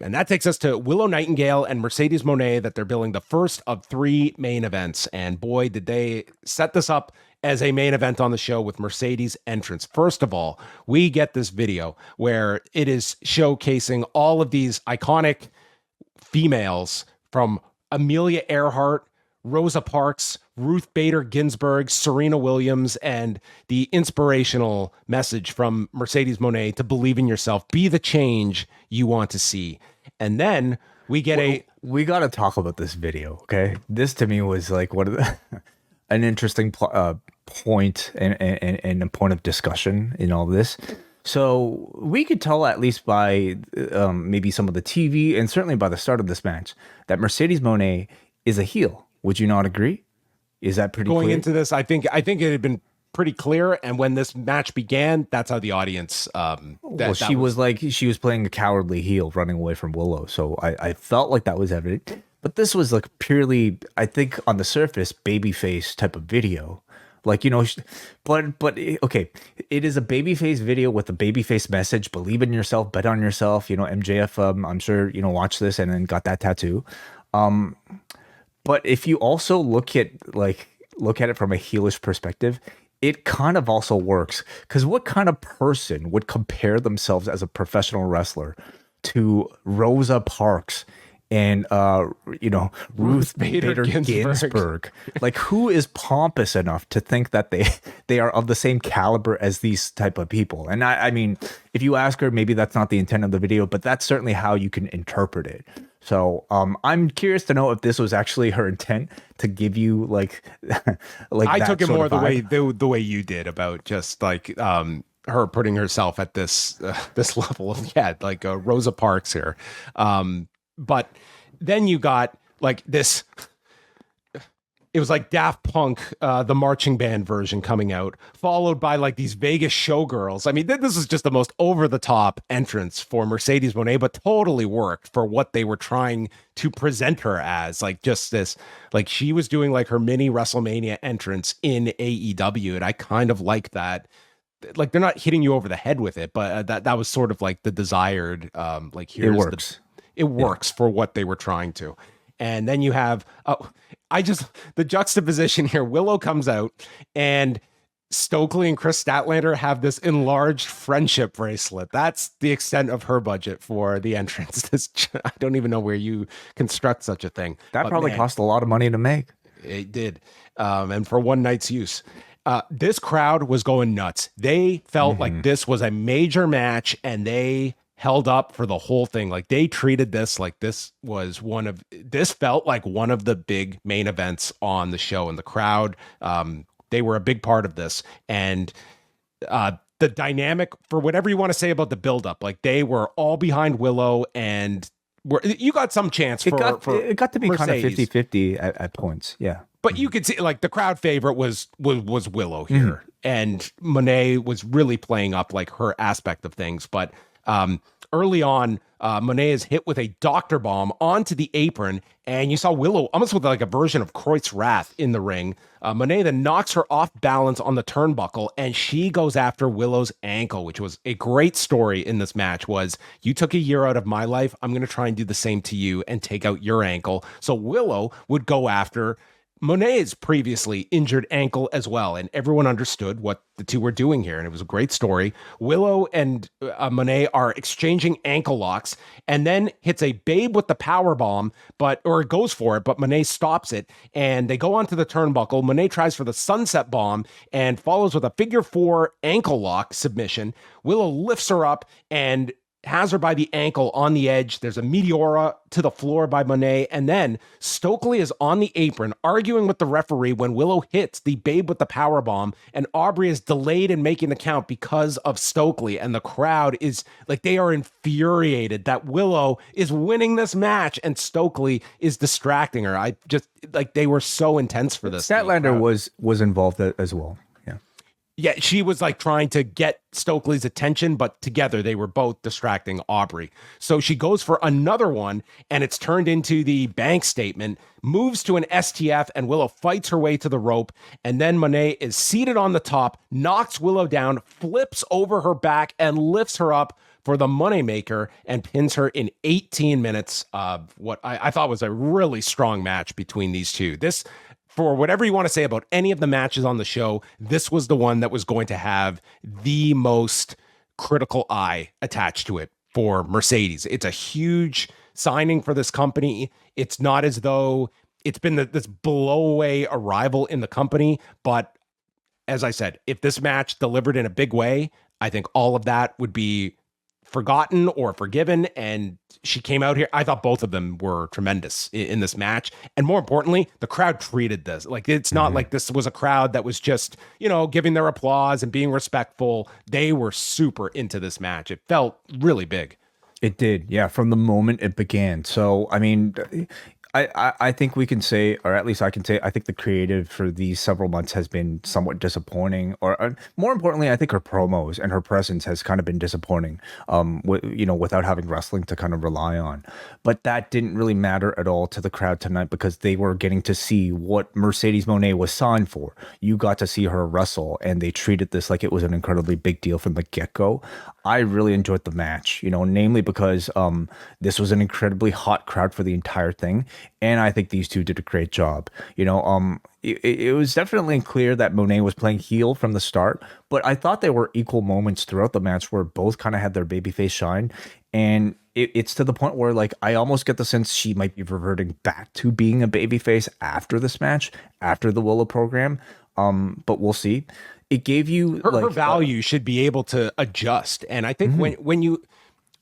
And that takes us to Willow Nightingale and Mercedes Moné, that they're billing the first of 3 main events. And boy, did they set this up as a main event on the show with Mercedes' entrance. First of all, we get this video where it is showcasing all of these iconic females from Amelia Earhart, Rosa Parks, Ruth Bader Ginsburg, Serena Williams, and the inspirational message from Mercedes Moné to believe in yourself, be the change you want to see. And then we get we got to talk about this video, okay? This to me was like one of the an interesting point and a point of discussion in all this. So we could tell, at least by maybe some of the TV and certainly by the start of this match, that Mercedes Moné is a heel. Would you not agree? Is that pretty going clear? into this? I think it had been pretty clear. And when this match began, that's how the audience. She was playing a cowardly heel, running away from Willow. So I felt like that was evident. But this was like purely, I think, on the surface, babyface type of video. Like, you know, but okay, it is a babyface video with a babyface message. Believe in yourself, bet on yourself. You know, MJF, I'm sure, you know, watched this and then got that tattoo. But if you also look at it from a heelish perspective, it kind of also works. Because what kind of person would compare themselves as a professional wrestler to Rosa Parks and Ruth Bader Ginsburg? Like, who is pompous enough to think that they are of the same caliber as these type of people? And I mean, if you ask her, maybe that's not the intent of the video, but that's certainly how you can interpret it. So I'm curious to know if this was actually her intent to give you like I took it more the way you did, about just like her putting herself at this level of like Rosa Parks here. But then you got like this, it was like Daft Punk, the marching band version coming out, followed by like these Vegas showgirls. I mean, this is just the most over the top entrance for Mercedes Moné, but totally worked for what they were trying to present her as. Like, just this, like, she was doing like her mini WrestleMania entrance in AEW. And I kind of like that. Like, they're not hitting you over the head with it, but that was sort of like the desired, like, here's it works. It works for what they were trying to. And then you have, the juxtaposition here, Willow comes out and Stokely and Chris Statlander have this enlarged friendship bracelet. That's the extent of her budget for the entrance. I don't even know where you construct such a thing. That probably cost a lot of money to make. It did. And for one night's use. This crowd was going nuts. They felt like this was a major match, and they held up for the whole thing. Like, they treated this like this felt like one of the big main events on the show, and the crowd, they were a big part of this. And the dynamic, for whatever you want to say about the buildup, like, they were all behind Willow, and you got some chance it got to be Mercedes. Kind of 50-50 at points. Yeah. But you could see, like, the crowd favorite was Willow here. And Moné was really playing up like her aspect of things. But early on, Moné is hit with a doctor bomb onto the apron, and you saw Willow almost with like a version of Croyt's Wrath in the ring. Moné then knocks her off balance on the turnbuckle, and she goes after Willow's ankle, which was a great story in this match. Was, you took a year out of my life, I'm going to try and do the same to you and take out your ankle. So Willow would go after Moné's previously injured ankle as well, and everyone understood what the two were doing here, and it was a great story. Willow and Moné are exchanging ankle locks, and then hits a Babe with the power bomb, or goes for it, but Moné stops it, and they go onto the turnbuckle. Moné tries for the sunset bomb and follows with a figure 4 ankle lock submission. Willow lifts her up and has her by the ankle on the edge. There's a Meteora to the floor by Moné, and then Stokely is on the apron arguing with the referee when Willow hits the Babe with the power bomb, and Aubrey is delayed in making the count because of Stokely, and the crowd is like, they are infuriated that Willow is winning this match and Stokely is distracting her. I just, like, they were so intense for this. Statlander was involved as well. Yeah, she was like trying to get Stokely's attention, but together they were both distracting Aubrey. So she goes for another one, and it's turned into the bank statement, moves to an STF, and Willow fights her way to the rope. And then Moné is seated on the top, knocks Willow down, flips over her back, and lifts her up for the moneymaker and pins her in 18 minutes of what I thought was a really strong match between these two. This, for whatever you want to say about any of the matches on the show, this was the one that was going to have the most critical eye attached to it for Mercedes. It's a huge signing for this company. It's not as though it's been this blow-away arrival in the company, but as I said, if this match delivered in a big way, I think all of that would be forgotten or forgiven. And she came out here. I thought both of them were tremendous in this match. And more importantly, the crowd treated this like it's not like this was a crowd that was just, giving their applause and being respectful. They were super into this match. It felt really big. It did. Yeah. From the moment it began. So, I mean, I think we can say, or at least I can say, I think the creative for these several months has been somewhat disappointing. Or more importantly, I think her promos and her presence has kind of been disappointing. Without having wrestling to kind of rely on. But that didn't really matter at all to the crowd tonight because they were getting to see what Mercedes Moné was signed for. You got to see her wrestle, and they treated this like it was an incredibly big deal from the get-go. I really enjoyed the match, namely because this was an incredibly hot crowd for the entire thing. And I think these two did a great job. It was definitely clear that Moné was playing heel from the start, but I thought there were equal moments throughout the match where both kind of had their babyface shine. And it's to the point where, like, I almost get the sense she might be reverting back to being a babyface after this match, after the Willow program. But we'll see. It gave you her value should be able to adjust. And I think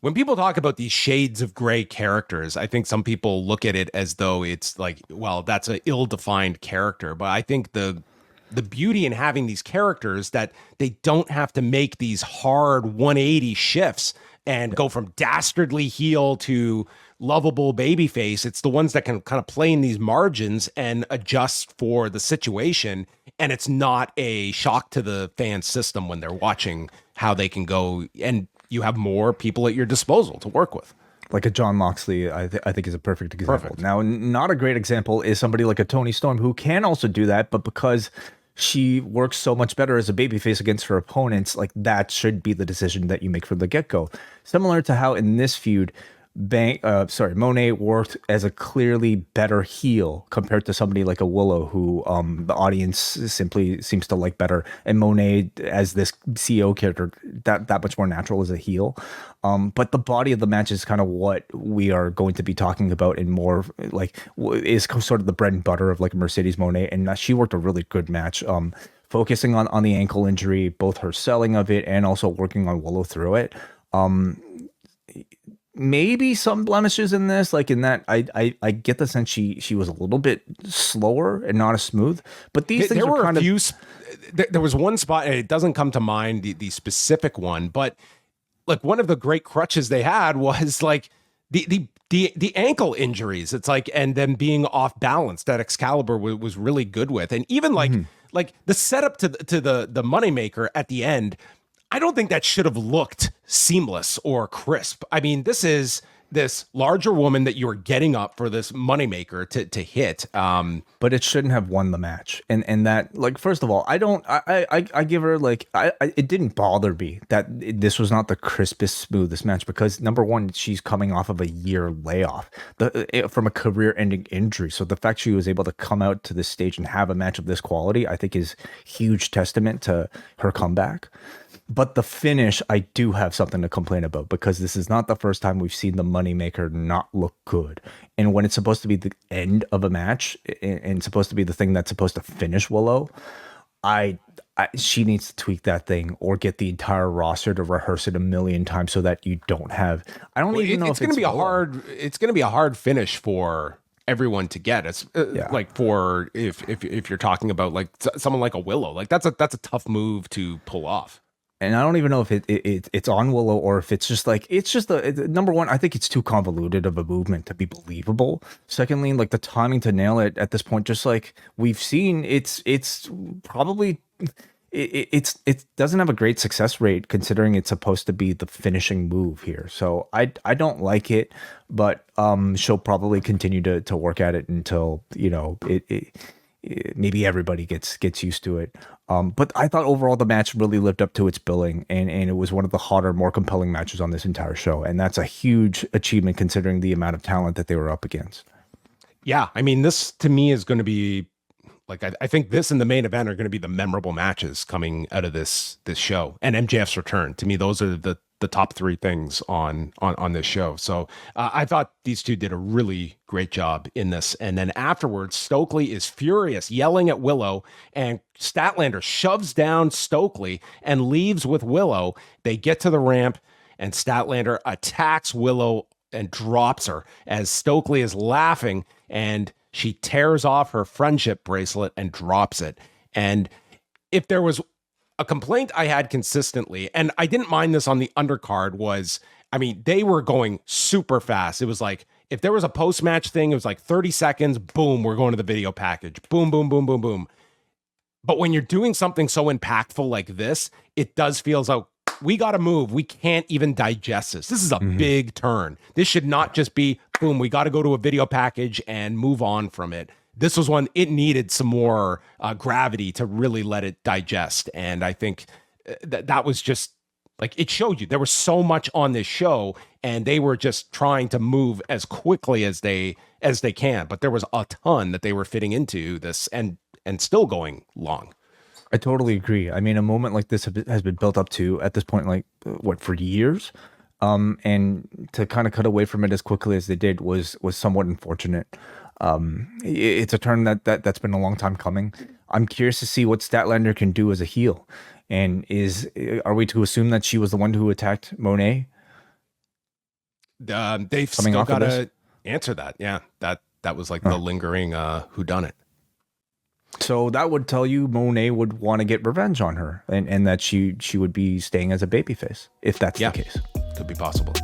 when people talk about these shades of gray characters, I think some people look at it as though it's like, well, that's an ill-defined character. But I think the beauty in having these characters that they don't have to make these hard 180 shifts and go from dastardly heel to lovable babyface. It's the ones that can kind of play in these margins and adjust for the situation. And it's not a shock to the fan system when they're watching how they can go, and you have more people at your disposal to work with. Like a John Moxley, I think is a perfect example. Perfect. Now, not a great example is somebody like a Toni Storm, who can also do that, but because she works so much better as a babyface against her opponents, like that should be the decision that you make from the get-go. Similar to how in this feud, Moné worked as a clearly better heel compared to somebody like a Willow, who the audience simply seems to like better, and Moné as this CEO character that much more natural as a heel. But the body of the match is kind of what we are going to be talking about, and more like is sort of the bread and butter of like Mercedes Moné, and she worked a really good match. Focusing on the ankle injury, both her selling of it and also working on Willow through it. Maybe some blemishes in this, like in that I get the sense she was a little bit slower and not as smooth. But these things were kind of there was one spot, and it doesn't come to mind the specific one, but like one of the great crutches they had was like the ankle injuries. It's like, and them being off balance that Excalibur was really good with, and even like the setup to the moneymaker at the end. I don't think that should have looked seamless or crisp. I mean, this is this larger woman that you are getting up for this moneymaker to hit. But it shouldn't have won the match. And that, like, first of all, I give her, like, it didn't bother me that this was not the crispest, smoothest match, because number one, she's coming off of a year layoff from a career-ending injury. So the fact she was able to come out to this stage and have a match of this quality, I think is huge testament to her comeback. But the finish, I do have something to complain about, because this is not the first time we've seen the moneymaker not look good. And when it's supposed to be the end of a match and supposed to be the thing that's supposed to finish Willow, she needs to tweak that thing or get the entire roster to rehearse it a million times so that you don't have. I don't even know if it's going to be a hard. It's going to be a hard finish for everyone to get. It's like for if you're talking about like someone like a Willow, like that's a tough move to pull off. And I don't even know if it's on Willow or if it's just like, number one, I think it's too convoluted of a movement to be believable. Secondly, like the timing to nail it at this point, just like we've seen, it doesn't have a great success rate considering it's supposed to be the finishing move here. So I don't like it, but she'll probably continue to work at it until, maybe everybody gets used to it. But I thought overall the match really lived up to its billing, and it was one of the hotter, more compelling matches on this entire show. And that's a huge achievement considering the amount of talent that they were up against. Yeah, I mean, this to me is going to be like I think this and the main event are going to be the memorable matches coming out of this show, and MJF's return. To me, those are the top three things on this show. So I thought these two did a really great job in this. And then afterwards, Stokely is furious, yelling at Willow, and Statlander shoves down Stokely and leaves with Willow. They get to the ramp, and Statlander attacks Willow and drops her as Stokely is laughing, and she tears off her friendship bracelet and drops it. And if there was a complaint I had consistently, and I didn't mind this on the undercard, was, I mean, they were going super fast. It was like, if there was a post-match thing, it was like 30 seconds, boom, we're going to the video package. Boom, boom, boom, boom, boom. But when you're doing something so impactful like this, it does feel as though we got to move. We can't even digest this. This is a big turn. This should not just be, boom, we got to go to a video package and move on from it. This was one, it needed some more gravity to really let it digest. And I think that was just like, it showed you there was so much on this show, and they were just trying to move as quickly as they can. But there was a ton that they were fitting into this and still going long. I totally agree. I mean, a moment like this has been built up to at this point, like for years. And to kind of cut away from it as quickly as they did was somewhat unfortunate. It's a turn that's been a long time coming. I'm curious to see what Statlander can do as a heel. And are we to assume that she was the one who attacked Moné? They've still got to answer that. Yeah, that was like the lingering whodunit. So that would tell you Moné would want to get revenge on her, and that she would be staying as a babyface, if that's the case. Could be possible.